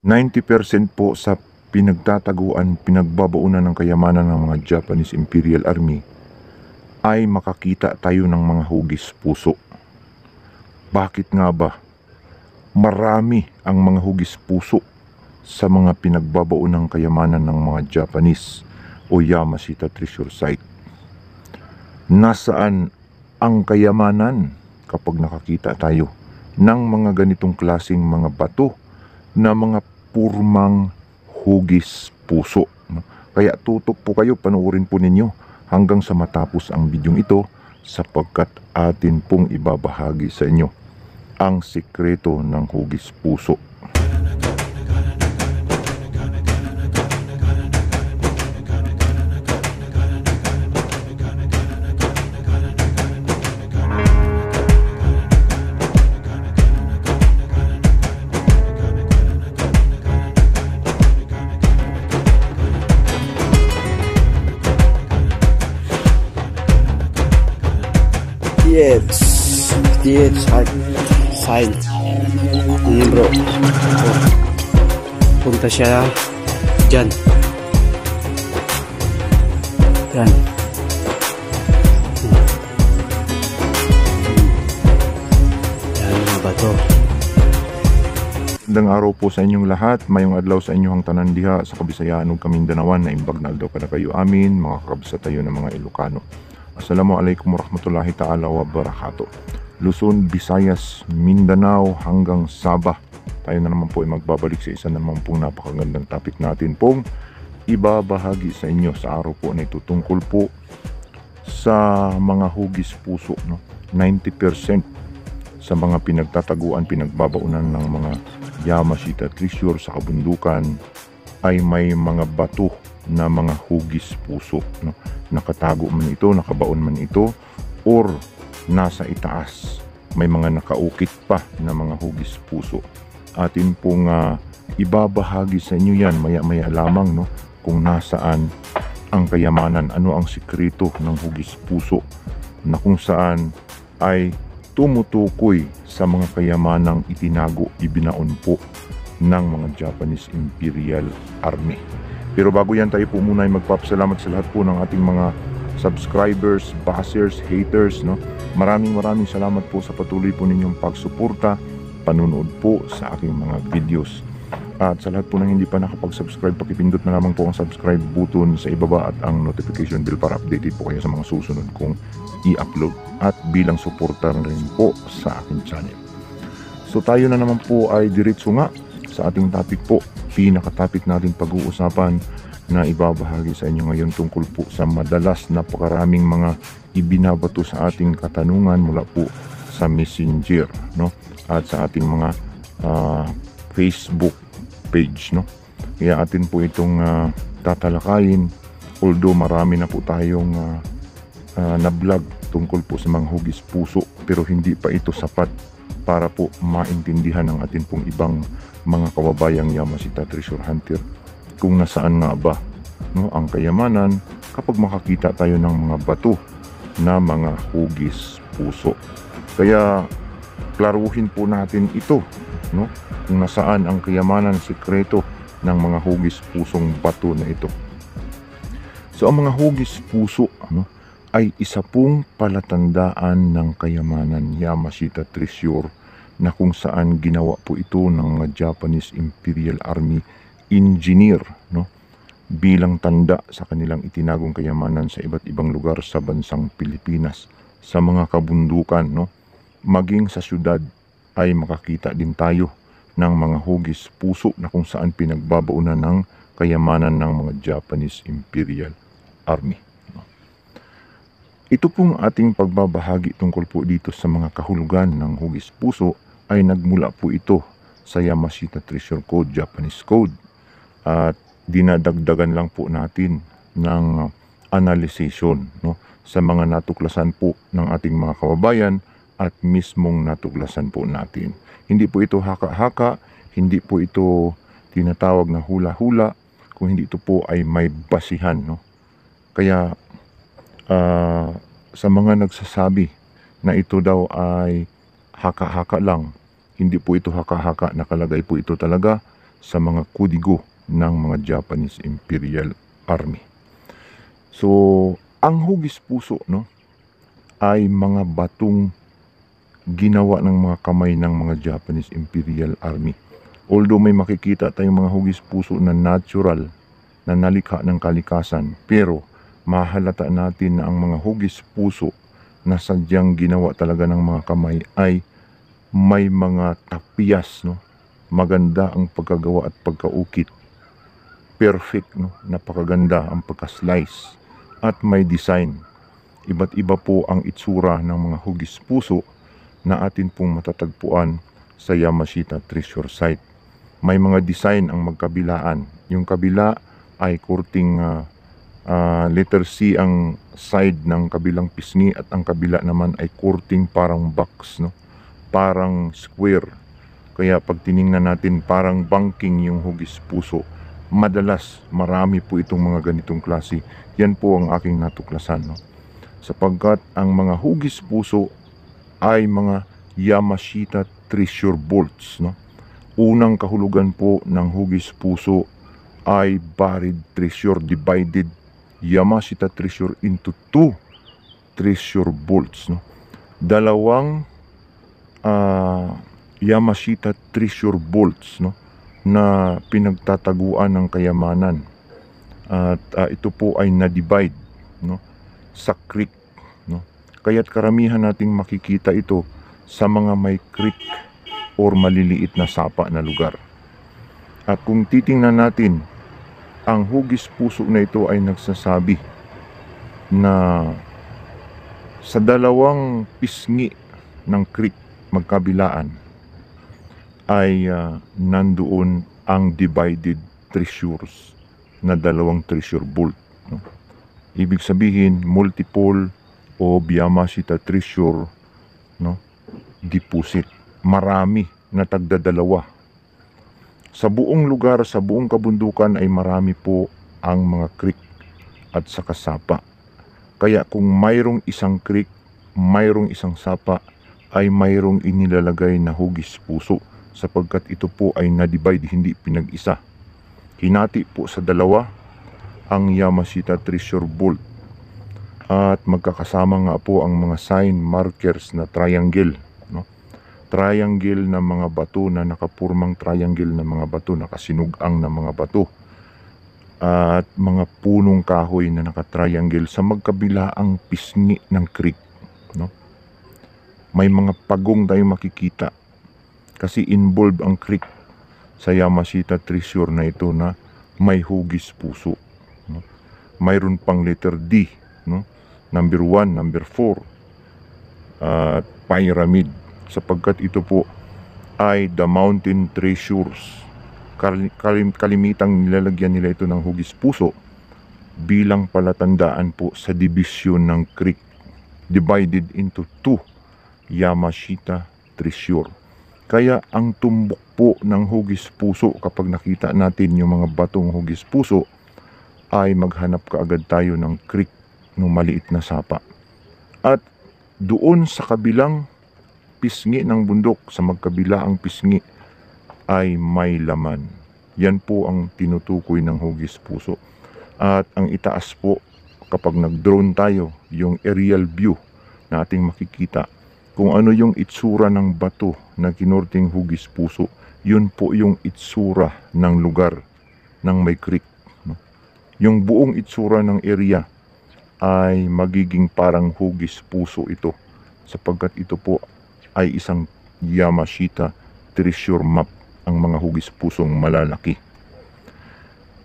90% po sa pinagtataguan, pinagbabaunan ng kayamanan ng mga Japanese Imperial Army ay makakita tayo ng mga hugis puso. Bakit nga ba? Marami ang mga hugis puso sa mga pinagbabaunang kayamanan ng mga Japanese o Yamashita Treasure Site. Nasaan ang kayamanan kapag nakakita tayo ng mga ganitong klaseng mga bato na mga purmang hugis puso? Kaya tutok po kayo, panoorin po ninyo hanggang sa matapos ang bidyong ito sapagkat atin pong ibabahagi sa inyo ang sikreto ng hugis puso. DH sign. Ayan bro. Punta siya dyan. Yan. Yan mga bato. Magandang araw po sa inyong lahat. Mayong adlaw sa inyong tanan diha sa Kabisayaan ug Kamindanawan na imbag na adlaw kada kayo amin mga kakabsa tayo ng mga Ilocano. Assalamualaikum warahmatullahi ta'ala wa barakatuh. Luzon, Visayas, Mindanao hanggang Sabah. Tayo na naman po ay magbabalik sa isa naman pong napakagandang topic natin pong ibabahagi sa inyo sa araw po na ito tungkol po sa mga hugis puso. 90% sa mga pinagtataguan, pinagbabaunan ng mga Yamashita Treasure sa kabundukan ay may mga bato na mga hugis puso. Nakatago man ito, nakabaon man ito, or nasa itaas may mga nakaukit pa na mga hugis puso. Atin pong ibabahagi sa inyo yan maya-maya lamang kung nasaan ang kayamanan, ano ang sikreto ng hugis puso na kung saan ay tumutukoy sa mga kayamanang itinago, ibinaon po ng mga Japanese Imperial Army. Pero bago yan, tayo po muna ay magpapasalamat sa lahat po ng ating mga subscribers, bashers, haters. Maraming salamat po sa patuloy po ninyong pagsuporta, panunood po sa aking mga videos. At sa lahat po ng hindi pa nakapag-subscribe, pakipindot na lamang po ang subscribe button sa ibaba at ang notification bell para updated po kayo sa mga susunod kong i-upload. At bilang suporta rin po sa aking channel. So tayo na naman po ay diretso nga sa ating topic po. Pinaka-topic natin pag-uusapan na ibabahagi sa inyo ngayon tungkol po sa madalas napakaraming mga ibinabato sa ating katanungan mula po sa Messenger at sa ating mga Facebook page. Kaya atin po itong tatalakayin, although marami na po tayong na-vlog tungkol po sa mga hugis puso, pero hindi pa ito sapat para po maintindihan ng atin pong ibang mga kababayang Yamashita Treasure Hunter kung nasaan nga ba ang kayamanan kapag makakita tayo ng mga bato na mga hugis puso. Kaya klaruhin po natin ito kung nasaan ang kayamanan, sikreto ng mga hugis pusong bato na ito. So ang mga hugis puso ay isa pong palatandaan ng kayamanan Yamashita Treasure na kung saan ginawa po ito ng mga Japanese Imperial Army engineer bilang tanda sa kanilang itinagong kayamanan sa iba't ibang lugar sa bansang Pilipinas, sa mga kabundukan, maging sa syudad ay makakita din tayo ng mga hugis puso na kung saan pinagbabaunan ng kayamanan ng mga Japanese Imperial Army. Ito pong ating pagbabahagi tungkol po dito sa mga kahulugan ng hugis puso ay nagmula po ito sa Yamashita Treasure Code, Japanese Code. At dinadagdagan lang po natin ng analysation sa mga natuklasan po ng ating mga kababayan at mismong natuklasan po natin. Hindi po ito haka-haka, hindi po ito tinatawag na hula-hula, kung hindi ito po ay may basihan. Kaya sa mga nagsasabi na ito daw ay haka-haka lang, hindi po ito haka-haka, nakalagay po ito talaga sa mga kodigo ng mga Japanese Imperial Army. So, ang hugis puso, no, ay mga batong ginawa ng mga kamay ng mga Japanese Imperial Army. Although may makikita tayong mga hugis puso na natural, na nalikha ng kalikasan, pero mahalata natin na ang mga hugis puso na sadyang ginawa talaga ng mga kamay ay may mga tapyas, no? Maganda ang pagkagawa at pagkaukit. Perfect, no? Napakaganda ang pagka-slice at may design. Iba't iba po ang itsura ng mga hugis puso na atin pong matatagpuan sa Yamashita Treasure Site. May mga design ang magkabilaan. Yung kabila ay kurting letter C ang side ng kabilang pisngi at ang kabila naman ay kurting parang box, no? Parang square. Kaya pag tiningnan natin parang banking yung hugis puso. Madalas marami po itong mga ganitong klase. Yan po ang aking natuklasan, no? Sapagkat ang mga hugis puso ay mga Yamashita Treasure Bolts, no? Unang kahulugan po ng hugis puso ay buried treasure, divided Yamashita treasure into 2 treasure bolts, no? Dalawang Yamashita treasure bolts, no, na pinagtataguan ng kayamanan. At ito po ay na-divide, no, sa creek, no? Kaya't karamihan nating makikita ito sa mga may creek or maliliit na sapa na lugar. At kung titingnan natin, ang hugis puso na ito ay nagsasabi na sa dalawang pisngi ng creek magkabilaan ay nandoon ang divided treasures na dalawang treasure bolt, no? Ibig sabihin multiple o Yamashita treasure, no, deposit. Marami na tagdadalawa. Sa buong lugar, sa buong kabundukan ay marami po ang mga creek at saka sapa. Kaya kung mayroong isang creek, mayroong isang sapa, ay mayroong inilalagay na hugis puso sapagkat ito po ay na-divide, hindi pinag-isa. Hinati po sa dalawa ang Yamashita Treasure Bolt at magkakasama nga po ang mga sign markers na triangle, no? Triangle na mga bato na nakapurmang triangle na mga bato, nakasinugang na mga bato at mga punong kahoy na nakatriangle sa magkabilaang pisngi ng creek, no? May mga pagong tayong makikita kasi involved ang creek sa Yamashita Treasure na ito na may hugis puso, no? Mayroon pang letter D, no? Number 1, number 4 at pyramid, sapagkat ito po ay the mountain treasures. Kalimitang nilalagyan nila ito ng hugis puso bilang palatandaan po sa division ng creek, divided into 2 Yamashita treasure. Kaya ang tumbok po ng hugis puso, kapag nakita natin yung mga batong hugis puso, ay maghanap kaagad tayo ng creek ng maliit na sapa. At doon sa kabilang pisngi ng bundok, sa magkabilaang pisngi, ay may laman. Yan po ang tinutukoy ng hugis puso. At ang itaas po, kapag nag-drone tayo, yung aerial view na ating makikita kung ano yung itsura ng bato na kinurting hugis puso, yun po yung itsura ng lugar ng may creek, no? Yung buong itsura ng area ay magiging parang hugis puso ito, sapagkat ito po ay isang Yamashita treasure map, ang mga hugis pusong malalaki.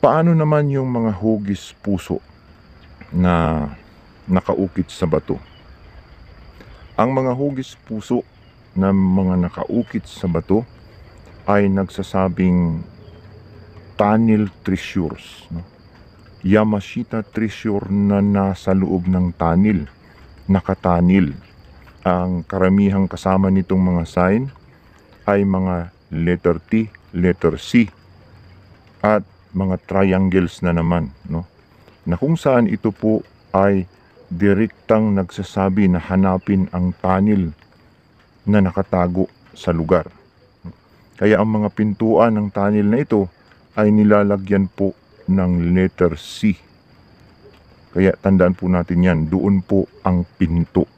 Paano naman yung mga hugis puso na nakaukit sa bato? Ang mga hugis puso na mga nakaukit sa bato ay nagsasabing tunnel treasures, no? Yamashita treasure na nasa loob ng tunnel, nakatanil. Ang karamihang kasama nitong mga sign ay mga letter T, letter C at mga triangles na naman, no? Na kung saan ito po ay direktang nagsasabi na hanapin ang tunnel na nakatago sa lugar. Kaya ang mga pintuan ng tunnel na ito ay nilalagyan po ng letter C. Kaya tandaan po natin yan, doon po ang pinto.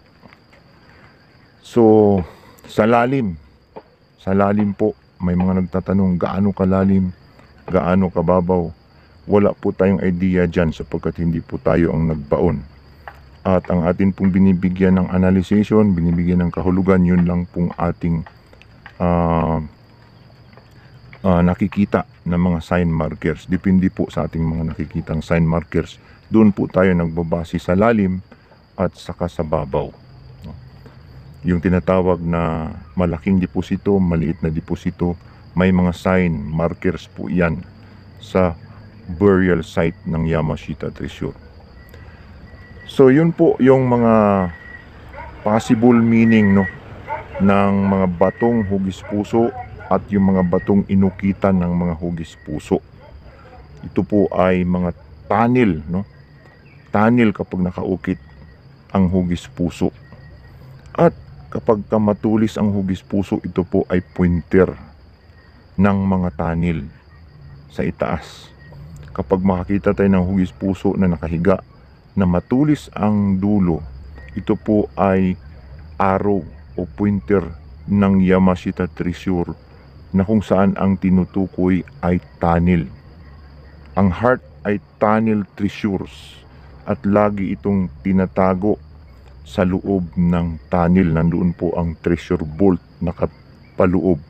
So, sa lalim po, may mga nagtatanong gaano kalalim, gaano kababaw. Wala po tayong idea dyan sapagkat hindi po tayo ang nagbaon. At ang atin pong binibigyan ng analyzation, binibigyan ng kahulugan, yun lang pong ating nakikita ng mga sign markers. Depende po sa ating mga nakikitang sign markers. Doon po tayo nagbabase sa lalim at saka sa babaw. Yung tinatawag na malaking deposito, maliit na deposito, may mga sign markers po yan sa burial site ng Yamashita Treasure. So yun po yung mga possible meaning ng mga batong hugis puso at yung mga batong inukitan ng mga hugis puso. Ito po ay mga tunnel, tunnel kapag nakaukit ang hugis puso. At kapag matulis ang hugis puso, ito po ay pointer ng mga tunnel sa itaas. Kapag makakita tayo ng hugis puso na nakahiga, na matulis ang dulo, ito po ay arrow o pointer ng Yamashita Treasure na kung saan ang tinutukoy ay tunnel. Ang heart ay tunnel treasures at lagi itong tinatago sa loob ng tunnel. Nandoon po ang treasure vault nakaloob.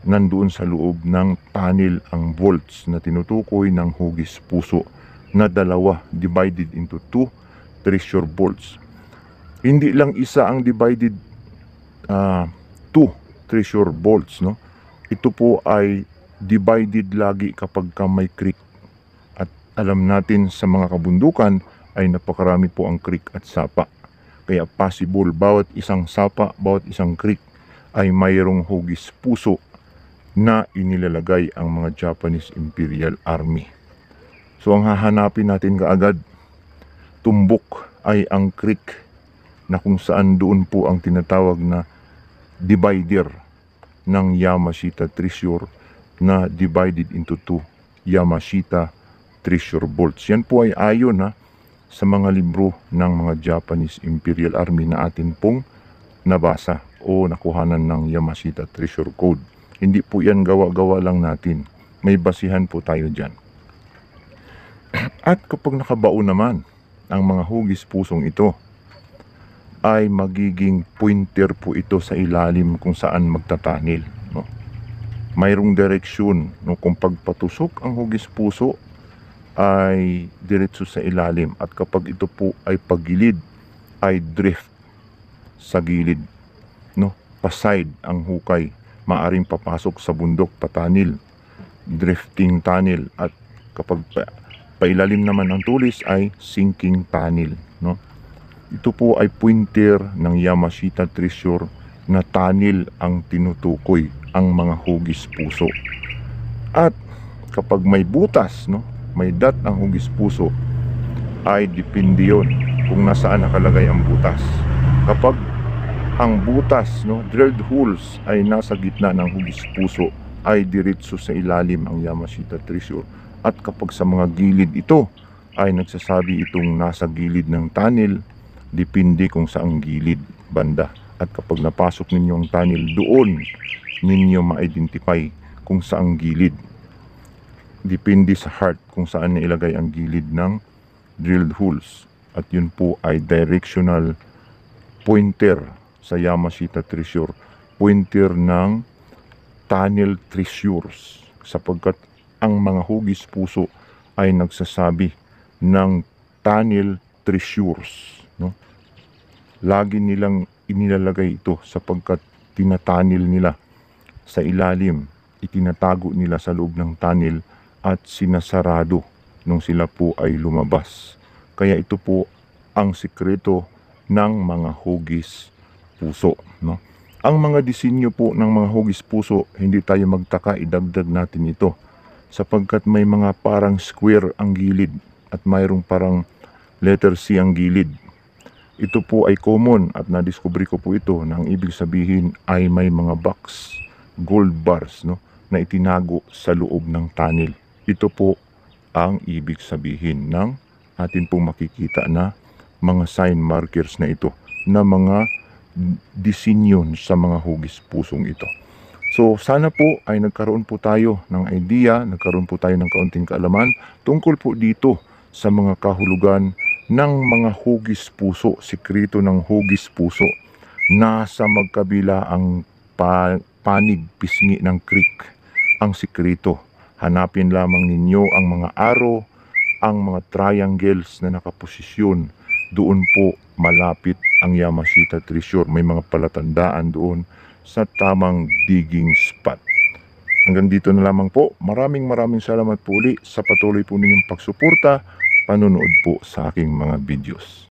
Nandoon sa loob ng tunnel ang vaults na tinutukoy ng hugis puso na dalawa, divided into 2 treasure vaults. Hindi lang isa ang divided 2 treasure vaults, Ito po ay divided lagi kapag may creek. At alam natin sa mga kabundukan ay napakarami po ang creek at sapa. Kaya possible bawat isang sapa, bawat isang creek ay mayroong hugis puso na inilalagay ang mga Japanese Imperial Army. So ang hahanapin natin kaagad, tumbok ay ang creek na kung saan doon po ang tinatawag na divider ng Yamashita Treasure na divided into 2 Yamashita Treasure Vaults. Yan po ay ayon sa mga libro ng mga Japanese Imperial Army na atin pong nabasa o nakuhanan ng Yamashita Treasure Code. Hindi po yan gawa-gawa lang natin. May basihan po tayo dyan. At kapag nakabao naman ang mga hugis pusong ito, ay magiging pointer po ito sa ilalim kung saan magtatanil. Mayroong direksyon. Kung pagpatusok ang hugis puso, ay diretso sa ilalim. At kapag ito po ay pagilid, ay drift sa gilid. Paside ang hukay. Maaring papasok sa bundok, patanil. Drifting tunnel. At kapag pailalim naman ang tulis ay sinking tunnel. Ito po ay pointer ng Yamashita Treasure na tunnel ang tinutukoy ang mga hugis puso. At kapag may butas, may dot ang hugis puso, ay depende yun kung nasaan nakalagay ang butas. Kapag ang butas, drilled holes ay nasa gitna ng hugis puso, ay diretso sa ilalim ang Yamashita Treasure. At kapag sa mga gilid ito ay nagsasabi itong nasa gilid ng tunnel, depende kung saang gilid banda. At kapag napasok ninyo ang tunnel, doon ninyo ma-identify kung saang gilid. Depende sa heart kung saan nailagay ang gilid ng drilled holes. At yun po ay directional pointer sa Yamashita Treasure. Pointer ng tunnel treasures. Sapagkat ang mga hugis puso ay nagsasabi ng tunnel treasures. Lagi nilang inilalagay ito sapagkat tinatanil nila sa ilalim, itinatago nila sa loob ng tunnel at sinasarado nung sila po ay lumabas. Kaya ito po ang sikreto ng mga hugis puso. Ang mga disenyo po ng mga hugis puso, hindi tayo magtaka, idagdag natin ito sapagkat may mga parang square ang gilid at mayroong parang letter C ang gilid. Ito po ay common at nadiskubre ko po ito na ang ibig sabihin ay may mga box gold bars, no, na itinago sa loob ng tunnel. Ito po ang ibig sabihin ng atin pong makikita na mga sign markers na ito, na mga disenyo sa mga hugis pusong ito. So sana po ay nagkaroon po tayo ng idea, nagkaroon po tayo ng kaunting kaalaman tungkol po dito sa mga kahulugan ng mga hugis puso, sikreto ng hugis puso. Nasa magkabila ang panig, pisngi ng creek, ang sikreto. Hanapin lamang ninyo ang mga arrow, ang mga triangles na nakaposisyon. Doon po malapit ang Yamashita Treasure. May mga palatandaan doon sa tamang digging spot. Hanggang dito na lamang po. Maraming salamat po uli sa patuloy po ninyong pagsuporta, panonood po sa aking mga videos.